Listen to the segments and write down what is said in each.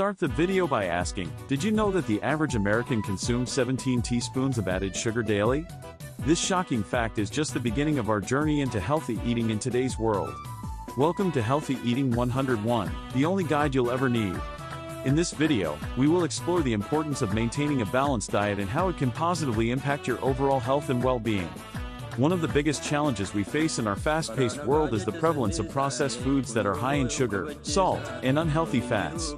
start the video by asking, did you know that the average American consumes 17 teaspoons of added sugar daily? This shocking fact is just the beginning of our journey into healthy eating in today's world. Welcome to Healthy Eating 101, the only guide you'll ever need. In this video, we will explore the importance of maintaining a balanced diet and how it can positively impact your overall health and well-being. One of the biggest challenges we face in our fast-paced world is the prevalence of processed foods that are high in sugar, salt, and unhealthy fats.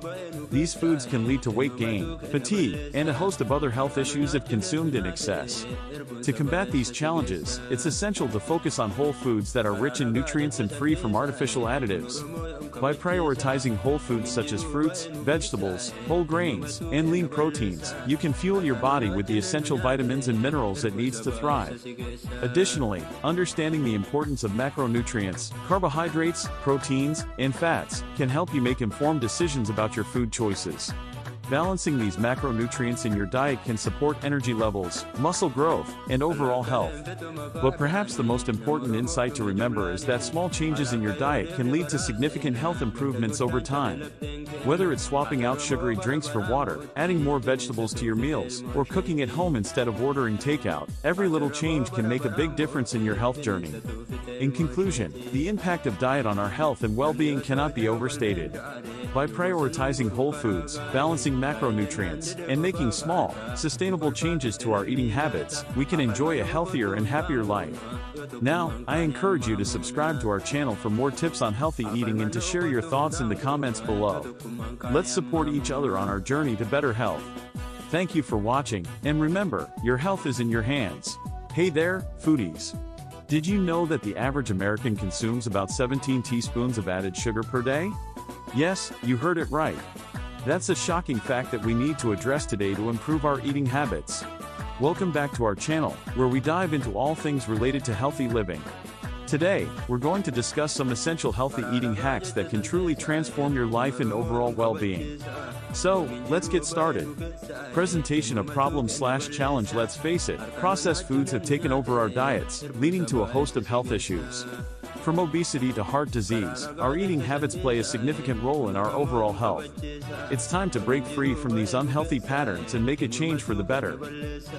These foods can lead to weight gain, fatigue, and a host of other health issues if consumed in excess. To combat these challenges, it's essential to focus on whole foods that are rich in nutrients and free from artificial additives. By prioritizing whole foods such as fruits, vegetables, whole grains, and lean proteins, you can fuel your body with the essential vitamins and minerals it needs to thrive. Additionally, understanding the importance of macronutrients, carbohydrates, proteins, and fats can help you make informed decisions about your food choices. Balancing these macronutrients in your diet can support energy levels, muscle growth, and overall health. But perhaps the most important insight to remember is that small changes in your diet can lead to significant health improvements over time. Whether it's swapping out sugary drinks for water, adding more vegetables to your meals, or cooking at home instead of ordering takeout, every little change can make a big difference in your health journey. In conclusion, the impact of diet on our health and well-being cannot be overstated. By prioritizing whole foods, balancing macronutrients, and making small, sustainable changes to our eating habits, we can enjoy a healthier and happier life. Now, I encourage you to subscribe to our channel for more tips on healthy eating and to share your thoughts in the comments below. Let's support each other on our journey to better health. Thank you for watching, and remember, your health is in your hands. Hey there, foodies! Did you know that the average American consumes about 17 teaspoons of added sugar per day? Yes, you heard it right. That's a shocking fact that we need to address today to improve our eating habits. Welcome back to our channel, where we dive into all things related to healthy living. Today, we're going to discuss some essential healthy eating hacks that can truly transform your life and overall well-being. So, let's get started. Presentation of problem/challenge. Let's face it, processed foods have taken over our diets, leading to a host of health issues. From obesity to heart disease, our eating habits play a significant role in our overall health. It's time to break free from these unhealthy patterns and make a change for the better.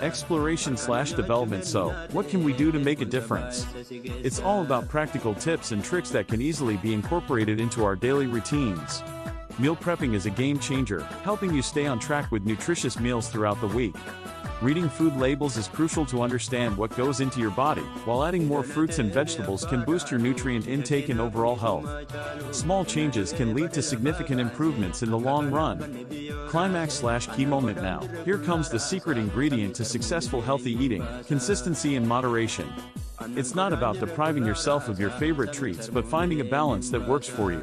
Exploration/development. So, what can we do to make a difference? It's all about practical tips and tricks that can easily be incorporated into our daily routines. Meal prepping is a game changer, helping you stay on track with nutritious meals throughout the week. Reading food labels is crucial to understand what goes into your body, while adding more fruits and vegetables can boost your nutrient intake and overall health. Small changes can lead to significant improvements in the long run. Climax/key moment. Now, here comes the secret ingredient to successful healthy eating: consistency and moderation. It's not about depriving yourself of your favorite treats but finding a balance that works for you.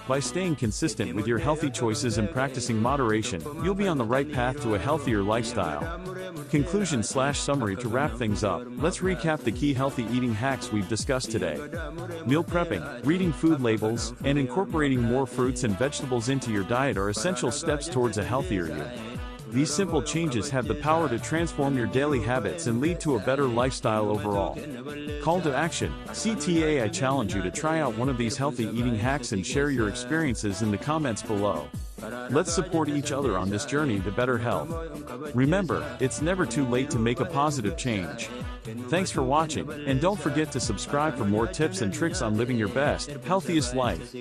By staying consistent with your healthy choices and practicing moderation, you'll be on the right path to a healthier lifestyle. Conclusion/summary. To wrap things up, let's recap the key healthy eating hacks we've discussed today. Meal prepping, reading food labels, and incorporating more fruits and vegetables into your diet are essential steps towards a healthier you. These simple changes have the power to transform your daily habits and lead to a better lifestyle overall. Call to action. CTA. I challenge you to try out one of these healthy eating hacks and share your experiences in the comments below. Let's support each other on this journey to better health. Remember, it's never too late to make a positive change. Thanks for watching, and don't forget to subscribe for more tips and tricks on living your best, healthiest life.